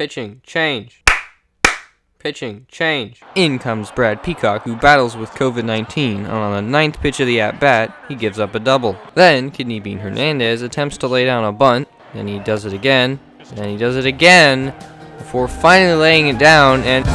Pitching, change. Pitching, change. In comes Brad Peacock, who battles with COVID-19, and on the ninth pitch of the at-bat, he gives up a double. Then, Kidney Bean Hernandez attempts to lay down a bunt, and he does it again, and he does it again, before finally laying it down, and...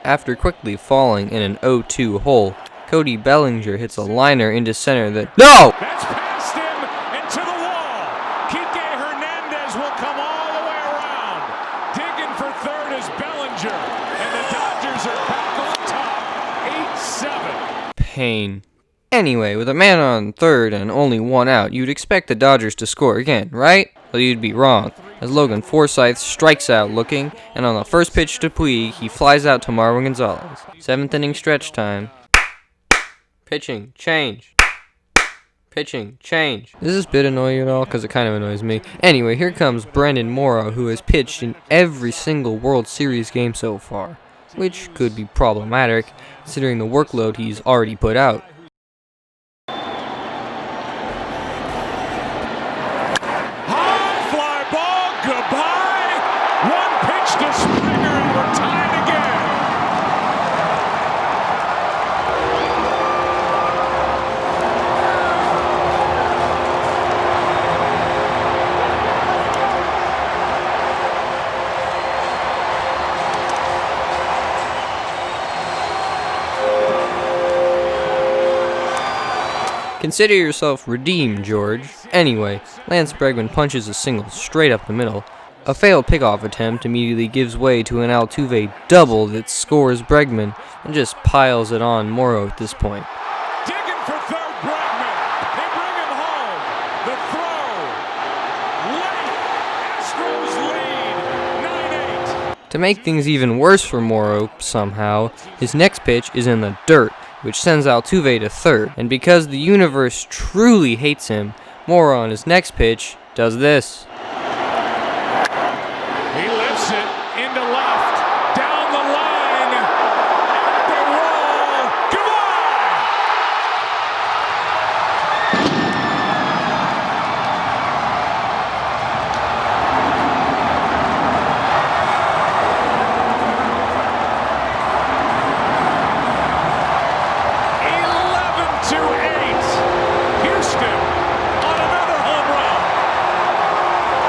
After quickly falling in an 0-2 hole, Cody Bellinger hits a liner into center that... No! That's past him and to the wall. Kike Hernandez will come all the way around. Digging for third is Bellinger. And the Dodgers are back on top. 8-7. Pain. Anyway, with a man on third and only one out, you'd expect the Dodgers to score again, right? Well, you'd be wrong, as Logan Forsythe strikes out looking, and on the first pitch to Puig, he flies out to Marwin Gonzalez. 7th inning stretch time. Pitching, change. Pitching, change. Does this bit annoy you at all? Because it kind of annoys me. Anyway, here comes Brandon Morrow, who has pitched in every single World Series game so far, which could be problematic, considering the workload he's already put out. Goodbye. One pitch to Springer, and we're tied again. Consider yourself redeemed, George. Anyway, Lance Bregman punches a single straight up the middle. A failed pickoff attempt immediately gives way to an Altuve double that scores Bregman and just piles it on Morrow at this point. Digging for third, Bregman. They bring him home. The throw. Late. Astros lead 9-8. To make things even worse for Morrow, somehow, his next pitch is in the dirt, which sends Altuve to third. And because the universe truly hates him, Morrow on his next pitch does this. He lifts it into left, down the line, at the wall. Goodbye!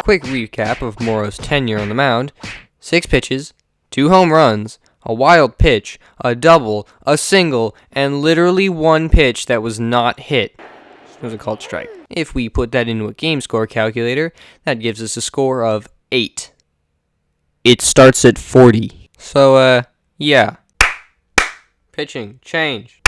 Quick recap of Morrow's tenure on the mound: 6 pitches, 2 home runs, a wild pitch, a double, a single, and literally one pitch that was not hit. It was a called strike. If we put that into a game score calculator, that gives us a score of 8. It starts at 40. So, yeah. Pitching, change.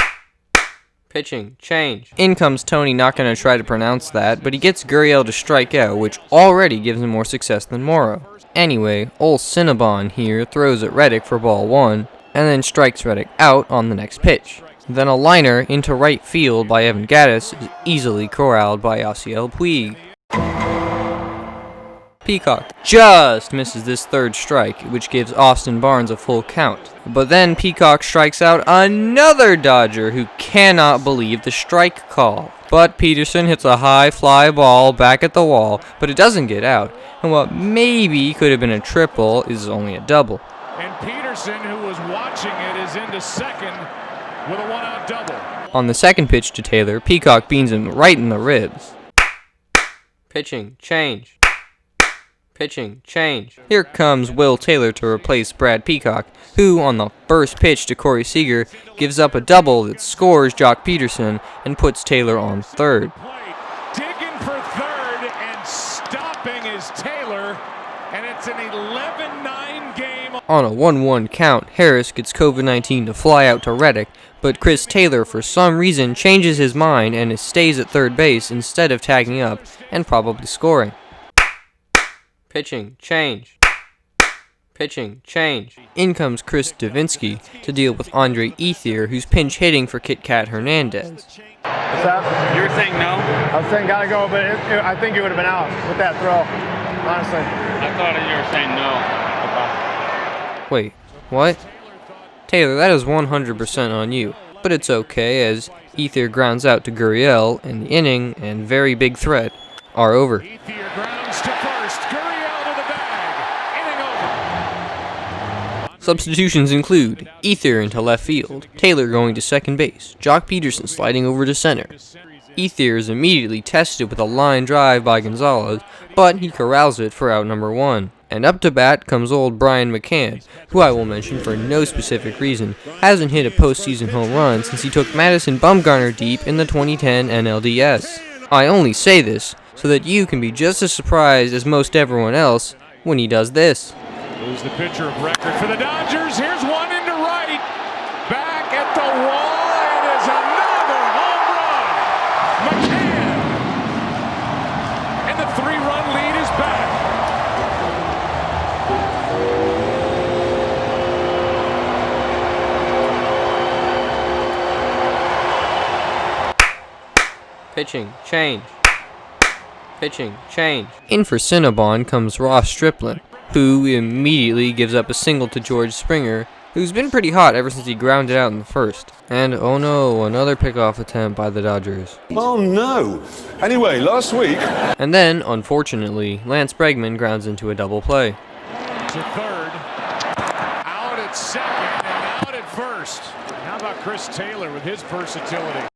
Pitching, change. In comes Tony, not going to try to pronounce that, but he gets Gurriel to strike out, which already gives him more success than Morrow. Anyway, old Cinnabon here throws at Reddick for ball 1, and then strikes Reddick out on the next pitch. Then a liner into right field by Evan Gattis is easily corralled by Yasiel Puig. Peacock just misses this third strike, which gives Austin Barnes a full count. But then Peacock strikes out another Dodger who cannot believe the strike call. But Peterson hits a high fly ball back at the wall, but it doesn't get out. And what maybe could have been a triple is only a double. And Peterson, who was watching it, is into second with a one-out double. On the second pitch to Taylor, Peacock beans him right in the ribs. Pitching, change. Pitching change. Here comes Will Taylor to replace Brad Peacock, who, on the first pitch to Corey Seager, gives up a double that scores Jock Peterson and puts Taylor on third. Digging for third and stopping is Taylor, and it's an 11-9 game. On a 1-1 count, Harris gets COVID-19 to fly out to Reddick, but Chris Taylor, for some reason, changes his mind and stays at third base instead of tagging up and probably scoring. Pitching change. Pitching change. In comes Chris Davinsky to deal with Andre Ethier, who's pinch hitting for Kit Kat Hernandez. What's that? You were saying no? I was saying gotta go, but I think it would have been out with that throw, honestly. I thought you were saying no. Wait, what? Taylor, that is 100% on you. But it's okay, as Ethier grounds out to Gurriel, and the inning and very big threat are over. Ethier grounds to first. Gurriel to the bag. Inning over. Substitutions include Ethier into left field, Taylor going to second base, Jock Peterson sliding over to center. Ethier is immediately tested with a line drive by Gonzalez, but he corrals it for out number 1. And up to bat comes old Brian McCann, who I will mention for no specific reason hasn't hit a postseason home run since he took Madison Bumgarner deep in the 2010 NLDS. I only say this so that you can be just as surprised as most everyone else when he does this. Who's the pitcher of record for the Dodgers? Here's one into right. Back at the wall. It is another home run. McCann. And the 3-run lead is back. Pitching change. Pitching change. In for Cinnabon comes Ross Stripling, who immediately gives up a single to George Springer, who's been pretty hot ever since he grounded out in the first. And oh no, another pickoff attempt by the Dodgers. Oh no! Anyway, last week... And then, unfortunately, Lance Bregman grounds into a double play. To third. Out at second and out at first. How about Chris Taylor with his versatility?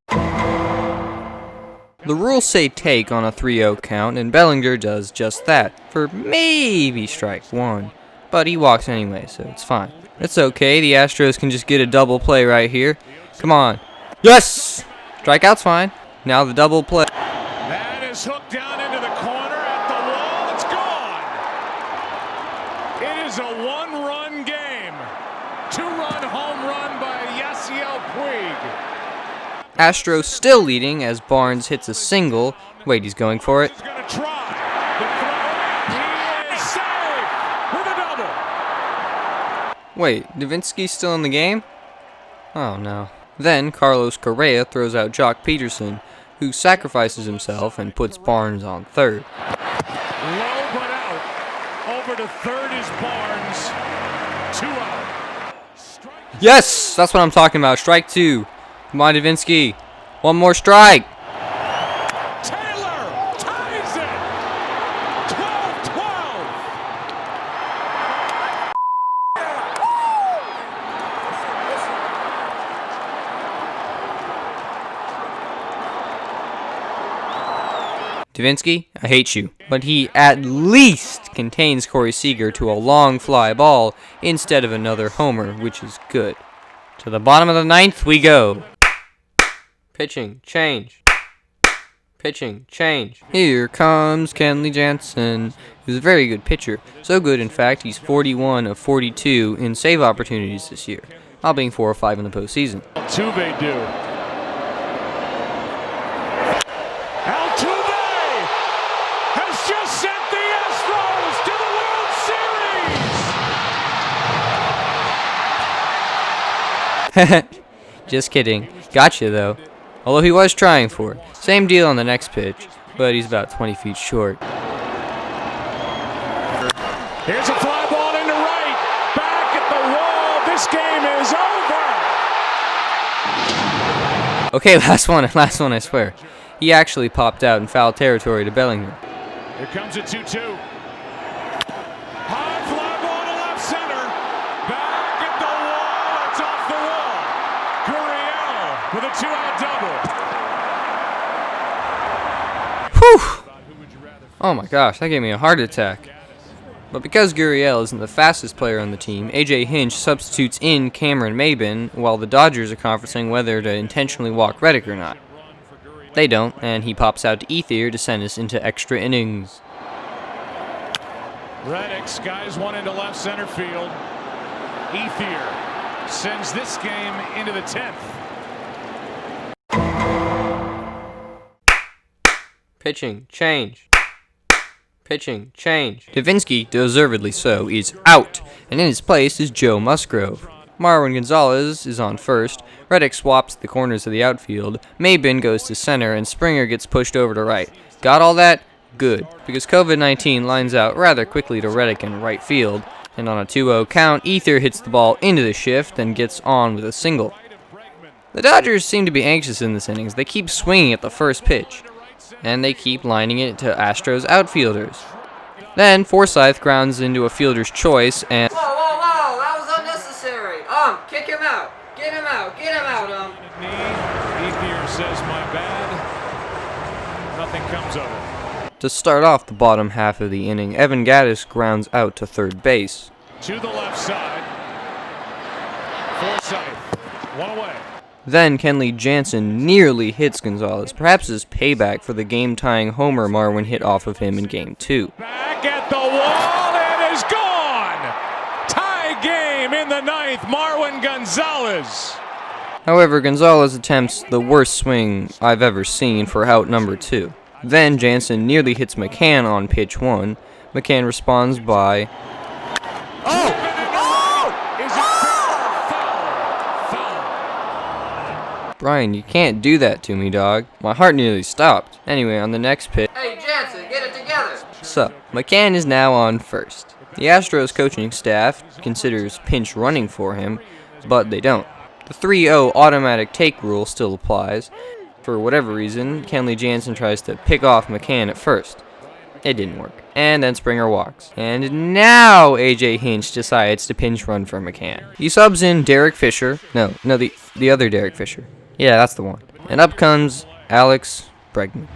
The rules say take on a 3-0 count, and Bellinger does just that, for maybe strike 1. But he walks anyway, so it's fine. It's okay, the Astros can just get a double play right here. Come on. Yes! Strikeout's fine. Now the double play. That is hooked down into the corner at the wall. It's gone. It is a 1-run game. 2-run home run by Yasiel Puig. Astros still leading as Barnes hits a single. Wait, he's going for it. He's going to try. The throw. He is safe with a double. Wait, Davinsky's still in the game? Oh no. Then Carlos Correa throws out Jock Peterson, who sacrifices himself and puts Barnes on third. Low but out. Over to third is Barnes. 2 out. Yes! That's what I'm talking about. Strike 2. Come on, Davinsky. One more strike. Taylor ties it. 12-12. Davinsky, I hate you, but he at least contains Corey Seager to a long fly ball instead of another homer, which is good. To the bottom of the 9th we go. Pitching change. Pitching change. Here comes Kenley Jansen, who's a very good pitcher. So good, in fact, he's 41 of 42 in save opportunities this year, while being 4 or 5 in the postseason. Altuve do. Altuve has just sent the Astros to the World Series. Just kidding. Gotcha, though. Although he was trying for it. Same deal on the next pitch, but he's about 20 feet short. Here's a fly ball into right. Back at the wall. This game is over. Okay, last one, I swear. He actually popped out in foul territory to Bellinger. Here comes a 2-2. High fly ball to left center. Back at the wall. It's off the wall. Gurriel with a 2-out double. Whew! Oh my gosh, that gave me a heart attack. But because Gurriel isn't the fastest player on the team, A.J. Hinch substitutes in Cameron Maybin while the Dodgers are conferencing whether to intentionally walk Reddick or not. They don't, and he pops out to Ethier to send us into extra innings. Reddick skies one into left center field. Ethier sends this game into the 10th. Pitching change. Pitching change. Davinsky, deservedly so, is out, and in his place is Joe Musgrove. Marwin Gonzalez is on first. Reddick swaps the corners of the outfield. Maybin goes to center, and Springer gets pushed over to right. Got all that? Good, because COVID-19 lines out rather quickly to Reddick in right field, and on a 2-0 count, Ethier hits the ball into the shift and gets on with a single. The Dodgers seem to be anxious in this innings. They keep swinging at the first pitch, and they keep lining it to Astros outfielders. Then Forsythe grounds into a fielder's choice, and Whoa, that was unnecessary. Kick him out. Get him out, Ethier says, my bad. Nothing comes of it. to start off the bottom half of the inning, Evan Gattis grounds out to third base. To the left side. Forsythe, one away. Then Kenley Jansen nearly hits Gonzalez, perhaps as payback for the game-tying homer Marwin hit off of him in Game 2. Back at the wall, it is gone! Tie game in the 9th, Marwin Gonzalez. However, Gonzalez attempts the worst swing I've ever seen for out number 2. Then Jansen nearly hits McCann on pitch 1. McCann responds by... Brian, you can't do that to me, dog. My heart nearly stopped. Anyway, on the next pitch... Hey, Jansen, get it together. So, McCann is now on first. The Astros coaching staff considers pinch running for him, but they don't. The 3-0 automatic take rule still applies. For whatever reason, Kenley Jansen tries to pick off McCann at first. It didn't work. And then Springer walks. And now A.J. Hinch decides to pinch run for McCann. He subs in Derek Fisher. No, the other Derek Fisher. Yeah, that's the one. And up comes Alex Bregman.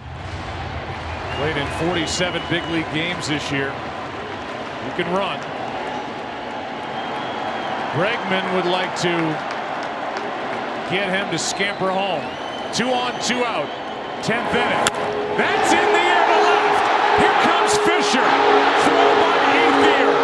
Played in 47 big league games this year. You can run. Bregman would like to get him to scamper home. 2 on, 2 out. 10th inning. That's in the air to left. Here comes Fisher. Throw by Ethier.